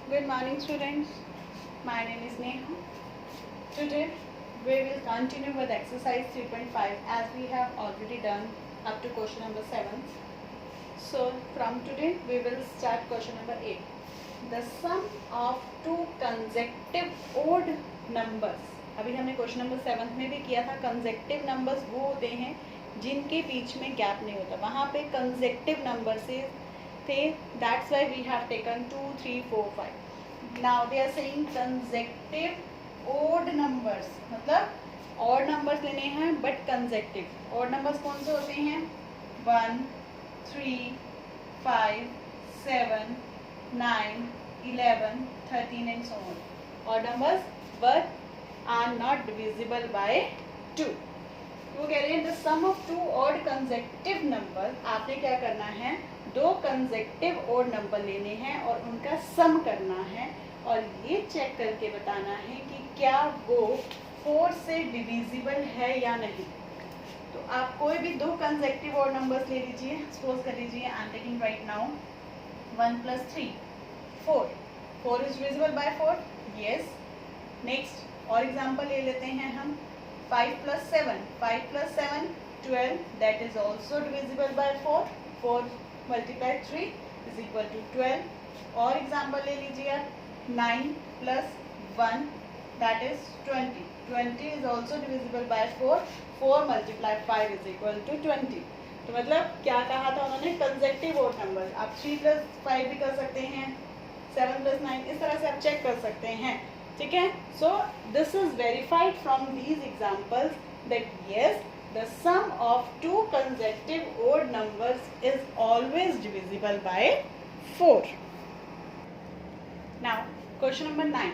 Good morning, students. My name is Neha. Today we will continue with exercise 3.5 as we have already done up to question number 7. So from today we will start question number 8. The sum of two consecutive odd numbers. अभी हमने question number 7 में भी किया था. Consecutive numbers वो होते हैं जिनके बीच में गैप नहीं होता. वहाँ पे कंसेक्टिव नंबर से थे. That's why we have taken 2, 3, 4, 5. Now they are saying consecutive odd numbers, मतलब ऑड नंबर्स लेने हैं बट कंसेक्टिव. ऑड नंबर्स कौन से होते हैं? 1, 3, 5, 7, 9, 11, 13 and so on. Odd numbers but are not divisible by 2. वो कह रहे हैं the sum of two odd consecutive numbers. आपने क्या करना है? दो consecutive odd number लेने हैं और उनका sum करना है और ये चेक करके बताना है कि क्या वो 4 से divisible है या नहीं. तो आप कोई भी दो consecutive odd numbers ले लीजिए. सपोज कर लीजिए आई am taking right now 1 + 3 4. 4 is divisible by 4? Yes. Next और एग्जाम्पल ले लेते हैं हम. 5 + 7 5 + 7 12. That is also divisible by 4. 4 × 3 = 12. और एग्जाम्पल ले लीजिए 9 + 1 that is 20. 20 is also divisible by 4. 4 × 5 = 20. तो मतलब क्या कहा था उन्होंने? Consecutive odd number. आप 3 + 5 भी कर सकते हैं, 7 + 9, इस तरह से आप चेक कर सकते हैं. ठीक है. So this is verified from these examples that yes the sum of two consecutive odd numbers is always divisible by 4. Now question number 9.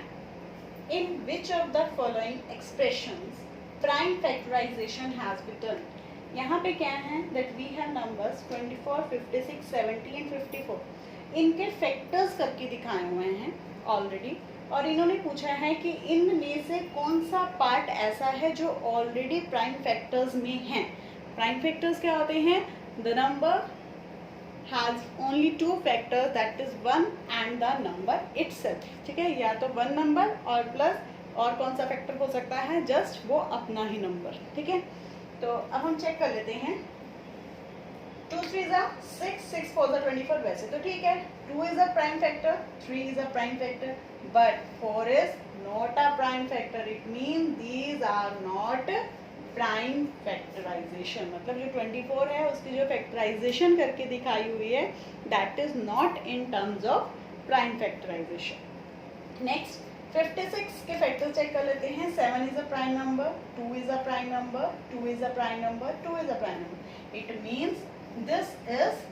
In which of the following expressions prime factorization has been done. यहाँ पे क्या है? That we have numbers 24, 56, 70 and 54. इनके factors करके दिखाए हुए हैं already और इन्होंने पूछा है कि इनमें से कौन सा पार्ट ऐसा है जो ऑलरेडी प्राइम फैक्टर्स में है. प्राइम फैक्टर्स क्या होते हैं? The number has only 2 factors that is 1 and the number itself. ठीक है. या तो 1 नंबर और प्लस और कौन सा फैक्टर हो सकता है? जस्ट वो अपना ही नंबर. ठीक है. तो अब हम चेक कर लेते हैं. 2 3 6, 6 4 24. वैसे तो ठीक है. 2 is a prime factor, 3 is a prime factor, but 4 is not a prime factor. It means these are not prime factorization. मतलब जो 24 है उसकी जो factorization करके दिखाई हुई है that is not in terms of prime factorization. Next 56 के फैक्टर चेक कर लेते हैं. 7 is a prime number, 2 is a prime number, 2 is a prime number, 2 is a prime number. It means this is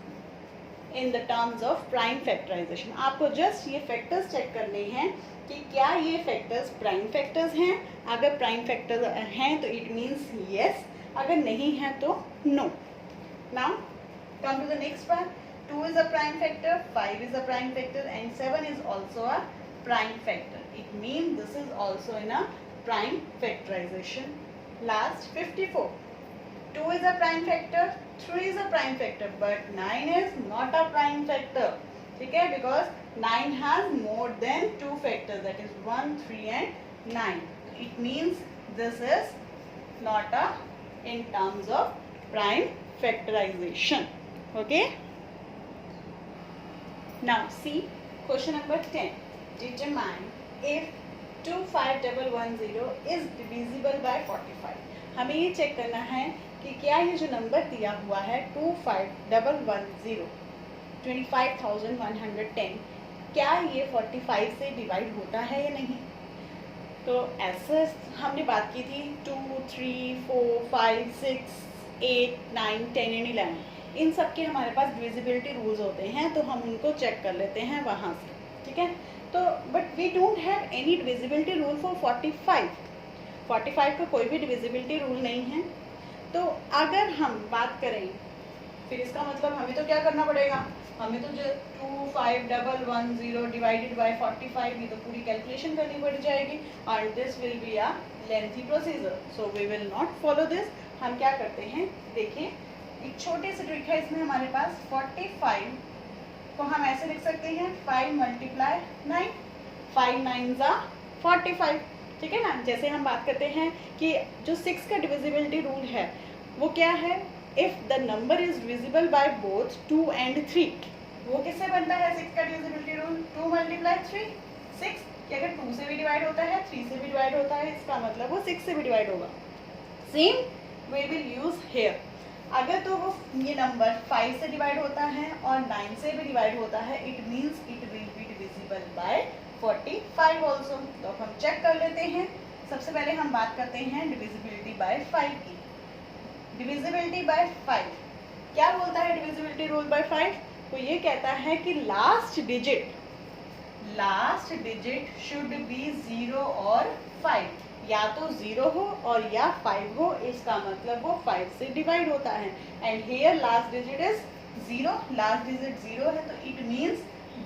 in the terms of prime factorization. आपको just ये factors check करने हैं कि क्या ये फैक्टर्स प्राइम फैक्टर्स हैं. अगर prime factors हैं तो इट मीन्स येस, अगर नहीं है तो no. Now come to the next part. 2 is a prime factor, 5 is a prime factor and 7 is also a prime factor. It means this is also in a prime factorization. Last 54. 2 is a prime factor, 3 is a prime factor, but 9 is not a prime factor. ठीक है. Because 9 has more than 2 factors, that is 1, 3 and 9. It means this is not a in terms of prime factorization. Okay. Now see question number 10. Determine if 25110 is divisible by 45. हमें ये check करना है कि क्या ये जो नंबर दिया हुआ है 25110 25,110 क्या ये 45 से डिवाइड होता है या नहीं. तो ऐसे हमने बात की थी 2, 3, 4, 5, 6, 8, 9, 10 एंड 11. इन सब के हमारे पास डिविजिबिलिटी रूल्स होते हैं तो हम उनको चेक कर लेते हैं वहाँ से. ठीक है. तो but we don't have any divisibility rule for 45. 45 का कोई भी डिविजिबिलिटी रूल नहीं है. तो अगर हम बात करें फिर इसका मतलब हमें तो क्या करना पड़ेगा? हमें तो जो 25110 डिवाइडेड बाय 45 ये तो पूरी कैलकुलेशन करनी पड़ जाएगी और this will be a lengthy procedure. So we will not follow this. हम क्या करते हैं देखिए एक छोटी सी ट्रिक है इसमें हमारे पास. 45 को हम ऐसे लिख सकते हैं 5 × 9 5 9 ज़ा 45, ठीक है ना। जैसे हम बात करते हैं कि जो 6 का डिविजिबिलिटी रूल है वो क्या है, if the number is divisible by both 2 and 3, वो किससे बनता है 6 का डिविजिबिलिटी रूल, 2 × 3 6, कि अगर 2 से भी डिवाइड होता है 3 से भी डिवाइड होता है, इसका मतलब वो 6 से भी डिवाइड होगा। Same way will use hair, अगर तो वो ये नंबर 5 से डिवाइड होता है और 9 से भी डिवाइड होता है, it means it will be divisible bye 45 also. तो हम चेक कर लेते हैं। सबसे पहले हम बात करते हैं डिविजिबिलिटी बाय 5 की। डिविजिबिलिटी बाय 5 क्या बोलता है डिविजिबिलिटी रूल बाय 5? तो ये कहता है कि लास्ट डिजिट शुड बी 0 और 5, या तो 0 हो और या 5 हो, इसका मतलब वो 5 से डिवाइड होता है। And here last digit is 0, last digit 0 है, तो it means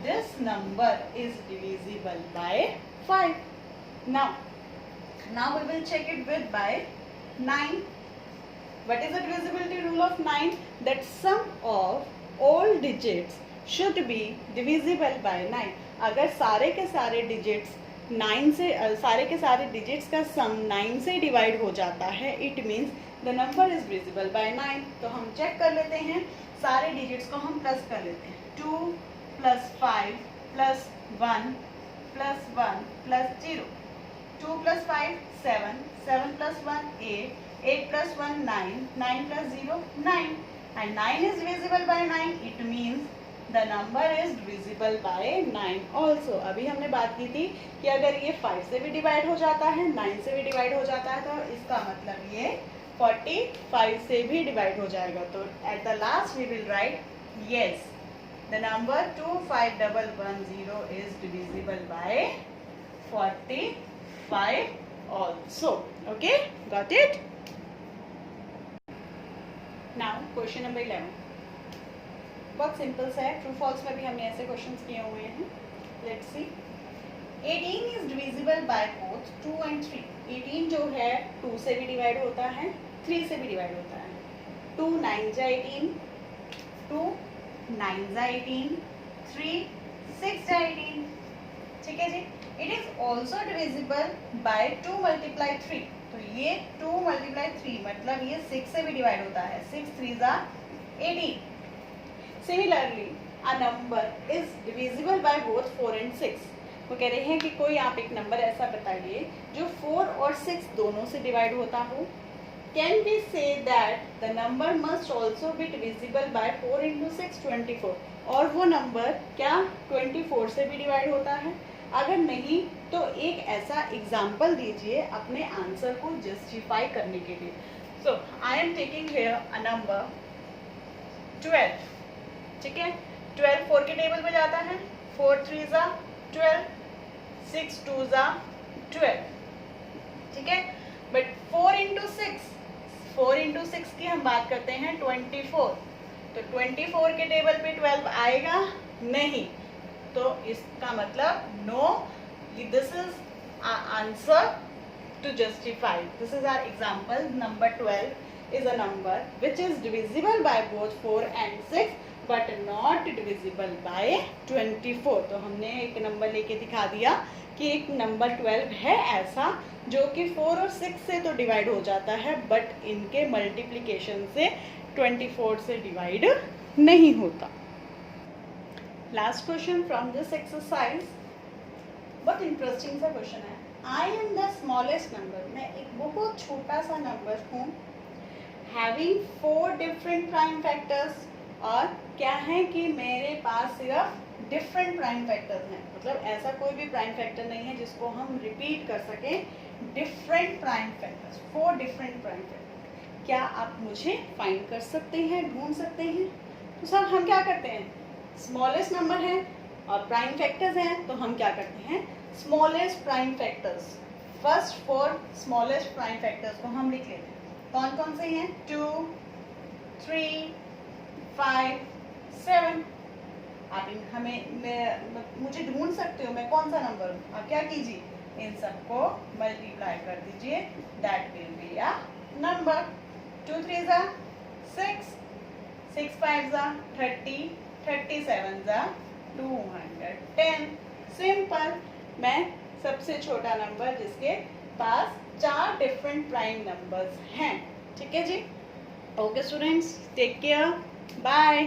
this number is divisible by 5. Now we will check it with by 9. What is the divisibility rule of 9? That sum of all digits should be divisible by 9. अगर सारे के सारे digits 9 से सारे के सारे डिजिट्स का सम 9 से डिवाइड हो जाता है, it means the number is divisible by 9। तो हम चेक कर लेते हैं, सारे डिजिट्स को हम प्लस कर लेते हैं। 2 + 5 + 1 + 1 + 0, 2 + 5 7, 7 + 1 8, 8 + 1 9, 9 + 0 9, and 9 is divisible by 9, it means the number is divisible by 9 also। अभी हमने बात की थी कि अगर ये 5 से भी डिवाइड हो जाता है, 9 से भी डिवाइड हो जाता है, तो इसका मतलब ये 45 से भी डिवाइड हो जाएगा। तो at the last we will write yes, the number 25110 is divisible by 45 also. Okay, got it? Now question number 11, बहुत सिंपल सा है, ट्रू फॉल्स में भी हमने ऐसे क्वेश्चंस किए हुए हैं। Let's see, 18 is divisible by both 2 and 3। 18 जो है 2 से भी डिवाइड होता है, 3 से भी डिवाइड होता है। 2 9 × 18, 2 9 × 18, 3 6 × 18, ठीक है जी। It is also divisible by 2 × 3, तो ये 2 × 3 मतलब ये 6 से भी डिवाइड होता है, 6 3 × 18। Similarly a number is divisible by both 4 and 6। वो कह रहे हैं कि कोई आप एक नंबर ऐसा बताइए जो 4 और 6 दोनों से डिवाइड होता हो। Can we say that the number must also be divisible by 4 × 6 24, और वो नंबर क्या 24 से भी डिवाइड होता है? अगर नहीं तो एक ऐसा एग्जाम्पल दीजिए अपने आंसर को जस्टिफाई करने के लिए। So I am taking here a number 12, ठीक है। 12 4 के टेबल में जाता है, 4 3 ज़ा 12, 6 2 ज़ा 12, ठीक है। बट 4 × 6 की हम बात करते हैं 24, तो 24 के टेबल पे 12 आएगा नहीं, तो इसका मतलब no, this is answer to justify. This is our example. Number 12 is a number which is divisible by both 4 and 6 but not divisible by 24। तो हमने एक नंबर लेके दिखा दिया कि एक नंबर 12 है ऐसा जो कि 4 और 6 से तो डिवाइड हो जाता है बट इनके मल्टीप्लिकेशन से 24 से डिवाइड नहीं होता। Last question from this exercise, बहुत इंटरेस्टिंग सा क्वेश्चन है। I am the smallest number, मैं एक बहुत छोटा सा नंबर हूँ, having 4 different prime factors, और क्या है कि मेरे पास सिर्फ डिफरेंट प्राइम फैक्टर्स हैं, मतलब ऐसा कोई भी प्राइम फैक्टर नहीं है जिसको हम रिपीट कर सकें। Different prime factors, 4 different prime factor, क्या आप मुझे फाइंड कर सकते हैं, ढूंढ सकते हैं? तो सब हम क्या करते हैं, स्मॉलेस्ट नंबर है और प्राइम फैक्टर्स हैं, तो हम क्या करते हैं, smallest prime factors, first 4 smallest prime factors को हम लिख लेते हैं। कौन कौन से हैं, 2 3 5 7। आप इन मुझे ढूंढ सकते हो मैं कौन सा नंबर हूँ, आप क्या कीजिए, इन सबको मल्टीप्लाई कर दीजिए, that will be a number. 2 3 ज़ा 6, 6 5 ज़ा 30, 37 ज़ा 210, सिंपल। मैं सबसे छोटा नंबर जिसके पास 4 डिफरेंट प्राइम नंबर्स हैं। ठीक है जी। Okay students, take care, bye.